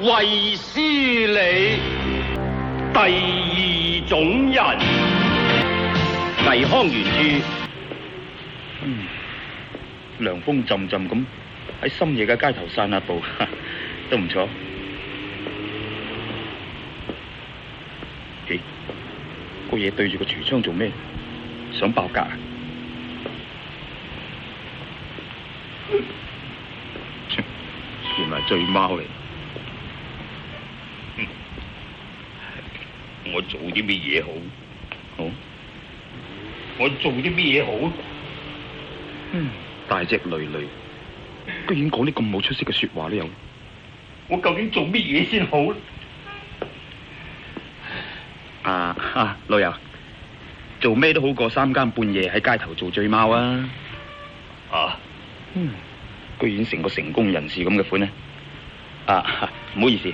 衛斯理。第二種人，倪匡原著。涼風陣陣咁喺深夜嘅街頭散下步，都唔錯。咦，個嘢對住個櫥窗做咩？想爆格啊？原來醉貓嚟。我做啲咩嘢好？好？我做啲咩嘢好？大隻累累，居然講啲咁冇出息嘅說話都有。我究竟做咩嘢先好？老友，做咩都好過三更半夜喺街頭做醉貓啊！居然成個成功人士咁嘅款呢？唔好意思，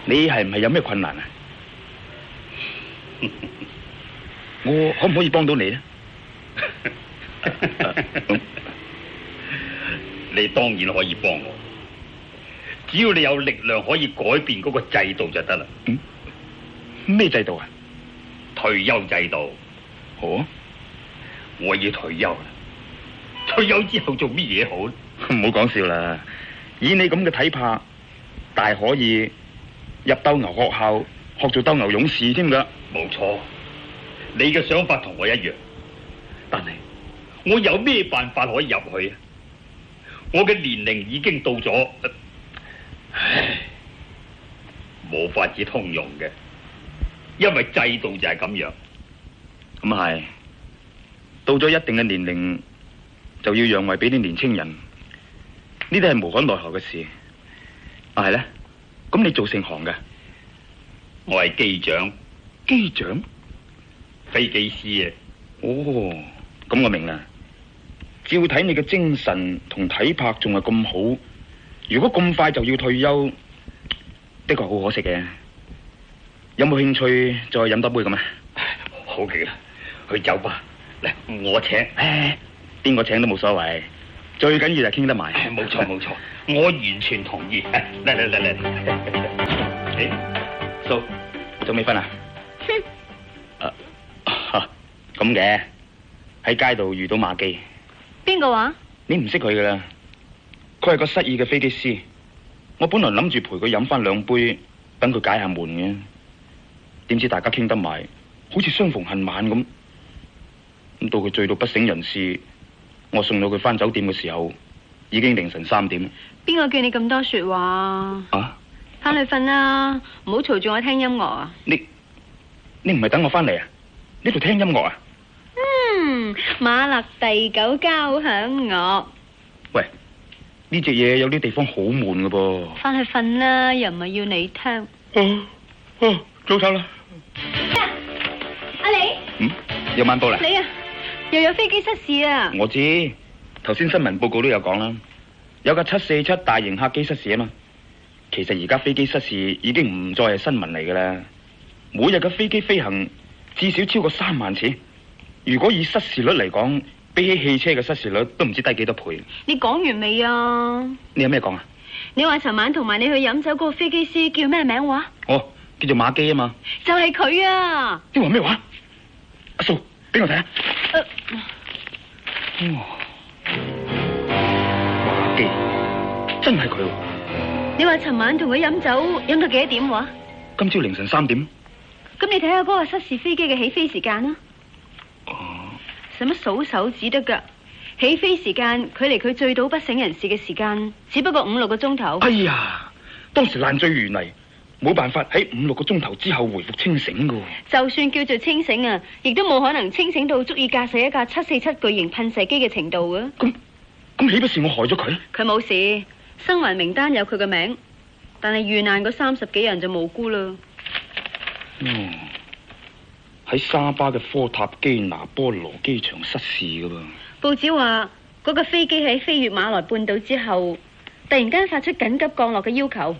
你係唔係有咩困難啊？我可唔可以幫到你呢？你當然可以幫我，只要你有力量可以改變嗰個制度就得啦。咩制度啊？退休制度。哦，我要退休啦。退休之後做乜嘢好？唔好講笑啦！以你咁嘅體魄，大可以入鬥牛學校學做鬥牛勇士添㗎。冇錯，你嘅想法同我一樣，但係我有咩辦法可以入去啊？我嘅年齡已經到咗，冇法子通用嘅，因為制度就係咁樣。咁係，到咗一定嘅年齡，就要讓位俾啲年青人，呢啲係無可奈何嘅事。係咧，咁你做成行嘅？我係機長。機長？飛機師啊！哦，咁我明啦。照睇你嘅精神同體魄仲係咁好，如果咁快就要退休，的確好可惜嘅。有冇興趣再飲多杯咁啊？好嘅啦，去酒吧嚟，我請。邊個請都冇所謂，最緊要就傾得埋。冇錯冇錯，我完全同意。嚟。蘇，仲未瞓啊？咁嘅，喺街度遇到馬基。邊個話？你唔識佢噶啦，佢係個失意嘅飛機師。我本來諗住陪佢飲翻兩杯，等佢解下悶嘅。點知大家傾得埋，好似相逢恨晚咁。咁到佢醉到不省人事，我送到佢翻酒店嘅時候，已經凌晨3點。邊個叫你咁多說話？翻去瞓啦，唔好嘈住我聽音樂啊！你唔係等我翻嚟啊？呢度聽音樂啊？馬勒第9交響樂。喂，呢隻嘢有啲地方好悶㗎噃。翻去瞓啦，又唔係要你聽。早唞啦。阿李。有晚報啦。你啊，又有飛機失事啊！我知，頭先新聞報告都有講啦，有架747大型客機失事啊嘛。其實而家飛機失事已經唔再係新聞嚟噶啦，每日嘅飛機飛行至少超過3萬次。如果以失事率嚟講，比起汽車嘅失事率都唔知低幾多倍。你講完未啊？你有咩講啊？你話尋晚同埋你去飲酒嗰個飛機師叫咩名話？叫做馬基啊嘛。就係佢啊！你話咩話？阿蘇，俾我睇下。馬基，真係佢。你話尋晚同佢飲酒飲到幾多點話？今朝凌晨3點。咁你睇下嗰個失事飛機嘅起飛時間啦。使乜數手指得噶？起飛時間距離佢醉倒不省人事嘅時間，只不過5-6個鐘頭。哎呀，當時爛醉如泥，冇辦法喺5-6個鐘頭之後回復清醒噶。就算叫做清醒啊，亦都冇可能清醒到足以駕駛一架747巨型噴射機嘅程度啊。咁豈不是我害咗佢？佢冇事，生還名單有佢嘅名，但係遇難嗰30幾人就無辜啦。喺沙巴嘅科塔基拿波羅機場失事噶噃。報紙話嗰架飛機喺飛越馬來半島之後，突然間發出緊急降落嘅要求。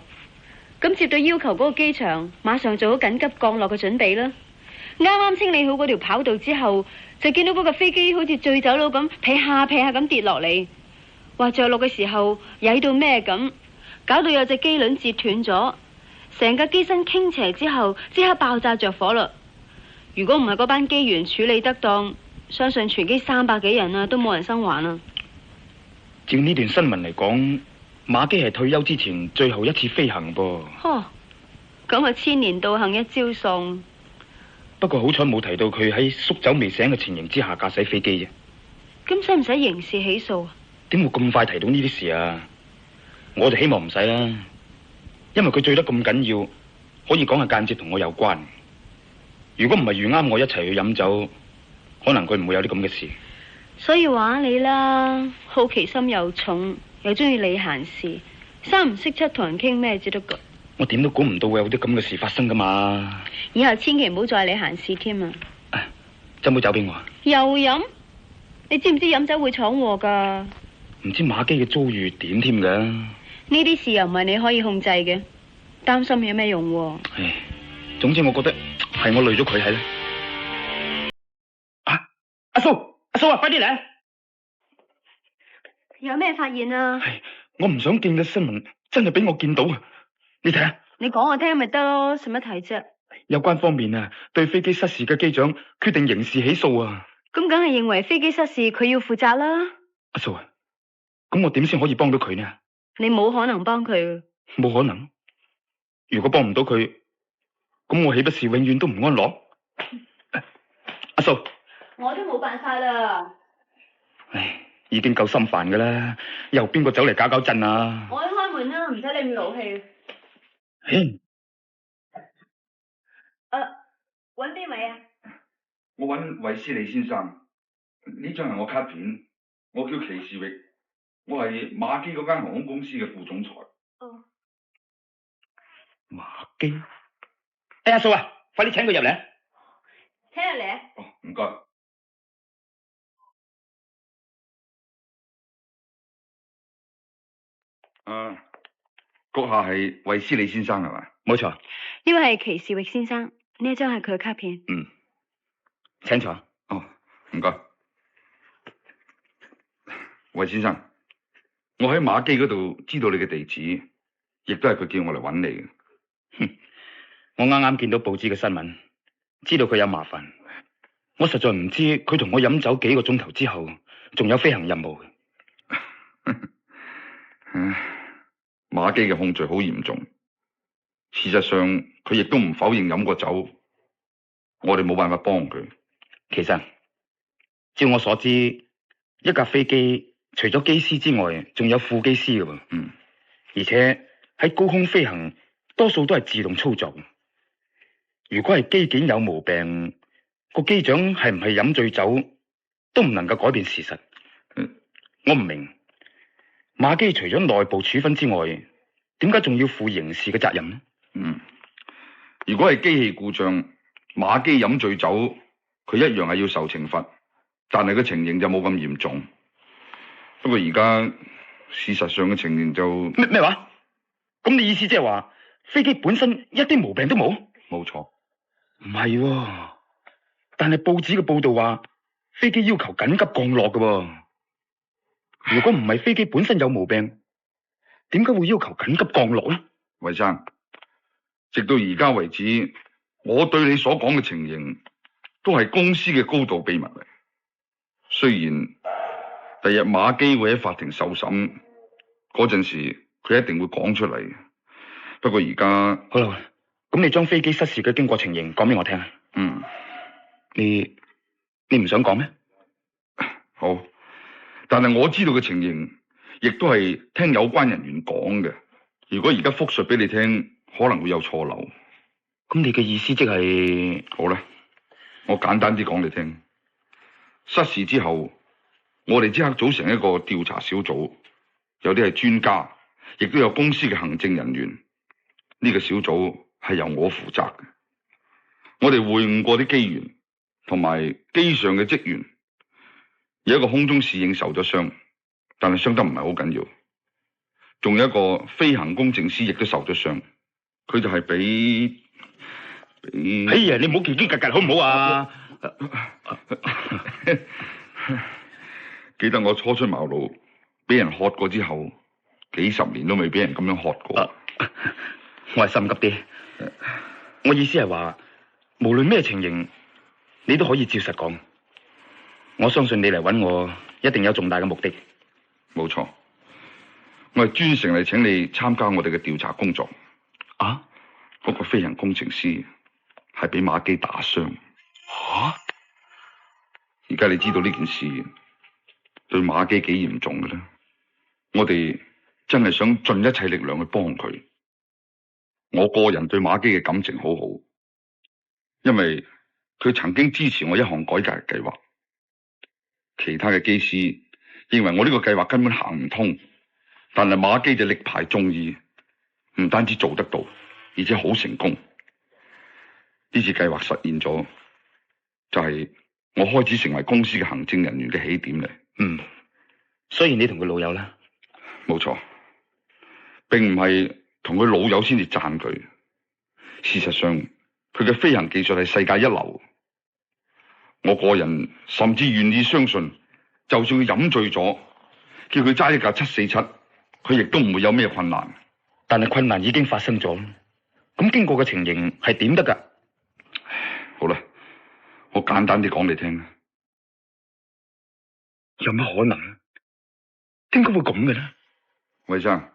咁接到要求嗰個機場馬上做好緊急降落嘅準備啦。啱啱清理好嗰條跑道之後，就見到嗰架飛機好似醉酒佬咁劈下咁跌落嚟。話着陸嘅時候曳到咩咁，搞到有隻機輪折斷咗，成架機身傾斜之後，即刻爆炸着火啦。如果唔係嗰班機員處理得當，相信全機300幾人啊都冇人生還啊。照呢段新聞嚟講，馬基係退休之前最後一次飛行噃。呵，咁啊千年道行一朝送。不過好彩冇提到佢喺宿酒未醒嘅情形之下駕駛飛機啫。咁使唔使刑事起訴啊？點會咁快提到呢啲事啊？我就希望唔使啦，因為佢醉得咁緊要，可以講係間接同我有關。如果唔係遇啱我一齊去飲酒，可能佢唔會有啲咁嘅事。所以話你啦，好奇心又重，又中意理閒事，3唔識7同人傾咩至得噶。我點都估唔到會有啲咁嘅事發生噶嘛。以後千祈唔好再理閒事添啊！斟杯酒俾我啊！又飲？你知唔知飲酒會闖禍噶？唔知馬基嘅遭遇點添噶？呢啲事又唔係你可以控制嘅，擔心有咩用喎？唉，總之我覺得係我累咗佢係啦。阿蘇啊，快啲嚟！有咩發現啊？係我唔想見嘅新聞，真係俾我見到啊！你睇下，你講我聽咪得咯，使乜睇啫？有關方面啊，對飛機失事嘅機長決定刑事起訴啊！咁梗係認為飛機失事佢要負責啦。阿蘇啊，咁我點先可以幫到佢呢？你冇可能幫佢。冇可能。如果幫唔到佢，咁我豈不是永遠都唔安樂？阿蘇，我都冇辦法啦。唉，已經夠心煩噶啦，又邊個走嚟搞搞震啊？我去開門啦，唔使你咁勞氣。揾邊位啊？我揾衛斯理先生，呢張係我卡片，我叫祁士域，我係馬基嗰間航空公司嘅副總裁。哦，馬基？阿蘇啊，快啲請佢入嚟。聽日嚟。哦，唔該。閣下係衛斯理先生係嘛？冇錯。呢位係祁士域先生，呢一張係佢嘅卡片。嗯，請坐。哦，唔該。衛先生，我喺馬基嗰度知道你嘅地址，亦都係佢叫我嚟揾你嘅。哼，我啱啱見到報紙嘅新聞，知道佢有麻煩。我實在唔知佢同我飲酒幾個鐘頭之後，仲有飛行任務嘅。馬基嘅控罪好嚴重，事實上佢亦都唔否認飲過酒，我哋冇辦法幫佢。其實，照我所知，一架飛機除咗機師之外，仲有副機師嘅喎。嗯，而且喺高空飛行，多數都係自動操作。如果係機件有毛病，個機長係唔係飲醉酒，都唔能夠改變事實。我唔明。馬基除咗內部處分之外，點解仲要負刑事嘅責任呢？如果係機器故障，馬基飲醉酒，佢一樣係要受懲罰，但係個情形就冇咁嚴重。不過而家事實上嘅情形就咩話？咁你意思即係話飛機本身一啲毛病都冇？冇錯。唔係喎，但係報紙嘅報道話飛機要求緊急降落嘅喎。如果唔係飛機本身有毛病，點解會要求緊急降落呢？衛生，直到而家為止，我對你所講嘅情形都係公司嘅高度秘密嚟。雖然第日馬基會喺法庭受審嗰陣時，佢一定會講出嚟。不過而家好啦，咁你將飛機失事嘅經過情形講俾我聽。你唔想講咩？好。但係我知道嘅情形，亦都係聽有關人員講嘅。如果而家複述俾你聽，可能會有錯漏。咁你嘅意思即係？好啦，我簡單啲講你聽。失事之後，我哋即刻組成一個調查小組，有啲係專家，亦都有公司嘅行政人員。呢個小組係由我負責嘅。我哋會晤過啲機員同埋機上嘅職員。有一個空中侍應受咗傷，但係傷得唔係好緊要。仲有一個飛行工程師亦都受咗傷，佢就係俾哎呀，你唔好嘰嘰格格好唔好啊？記得我初出茅廬，俾人喝過之後，幾十年都未俾人咁樣喝過。我係心急啲。我意思係話，無論咩情形，你都可以照實講。我相信你嚟揾我，一定有重大嘅目的。冇錯，我係專程嚟請你參加我哋嘅調查工作。啊？嗰個飛行工程師係俾馬基打傷。吓？而家你知道呢件事對馬基幾嚴重嘅咧？我哋真係想盡一切力量去幫佢。我個人對馬基嘅感情好好，因為佢曾經支持我一項改革嘅計劃。其他嘅機師認為我呢個計劃根本行唔通，但係馬基就力排眾議，唔單止做得到，而且好成功。呢次計劃實現咗，就係我開始成為公司嘅行政人員嘅起點嚟。所以你同佢老友啦？冇錯，並唔係同佢老友先至讚佢。事實上，佢嘅飛行技術係世界一流。我個人甚至願意相信，就算佢飲醉咗，叫佢揸一架747，佢亦都唔會有咩困難。但係困難已經發生咗，咁經過嘅情形係點得㗎？好啦，我簡單啲講你聽。有乜可能？點解會咁嘅呢？韋生，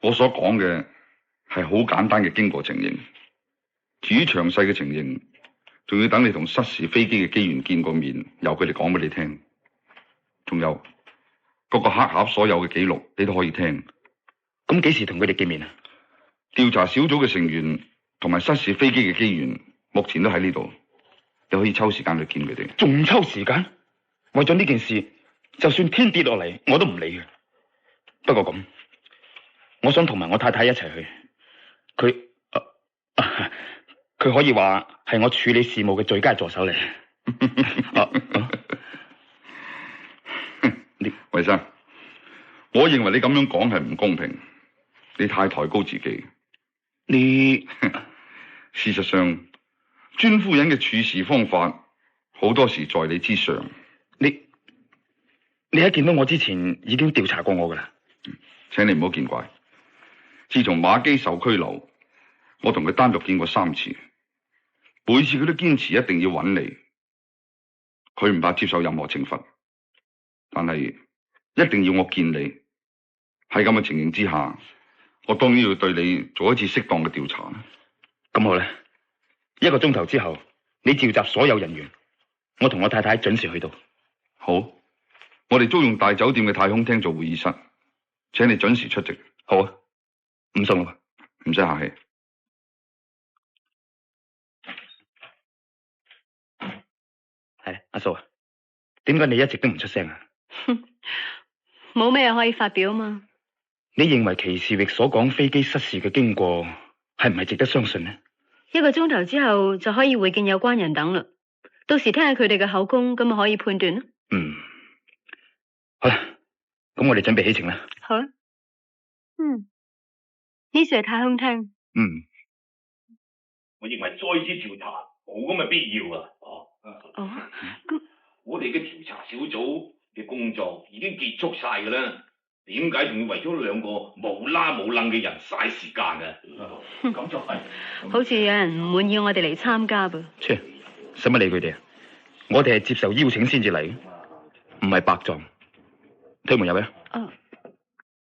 我所講嘅係好簡單嘅經過情形，至於詳細嘅情形，仲要等你同失事飛機嘅機員見過面，由佢哋講俾你聽。仲有嗰個黑盒所有嘅記錄，你都可以聽。咁幾時同佢哋見面啊？調查小組嘅成員同埋失事飛機嘅機員，目前都喺呢度，你可以抽時間去見佢哋。仲抽時間？為咗呢件事，就算天跌落嚟，我都唔理嘅。不過咁，我想同埋我太太一齊去。佢可以話係我處理事務嘅最佳助手嚟。韋生，我認為你咁樣講係唔公平，你太抬高自己。事實上，尊夫人嘅處事方法好多時在你之上。你喺見到我之前已經調查過我噶啦。請你唔好見怪。自從馬基受拘留，我同佢單獨見過3次，每次佢都堅持一定要揾你。佢唔怕接受任何懲罰，但係一定要我見你。喺咁嘅情形之下，我當然要對你做一次適當嘅調查。咁好啦，1個鐘頭之後，你召集所有人員，我同我太太準時去到。好，我哋租用大酒店嘅太空廳做會議室，請你準時出席。好啊，唔送啦，唔使客氣。係阿嫂啊，點解你一直都唔出聲啊？冇咩可以發表嘛。你認為祁士域所講飛機失事嘅經過係唔係值得相信呢？1個鐘頭之後就可以會見有關人等啦，到時聽下佢哋嘅口供，咁咪可以判斷咯。好啦，咁我哋準備起程啦。好啦。呢處係太空廳。我認為再次調查冇咁嘅必要啊。咁我哋嘅調查小組嘅工作已經結束晒噶啦，點解仲要為咗2個冇啦冇楞嘅人嘥時間啊？咁就係。好似有人唔滿意我哋嚟參加噃。切，使乜理佢哋啊？我哋係接受邀請先至嚟，唔係白撞。推門入去。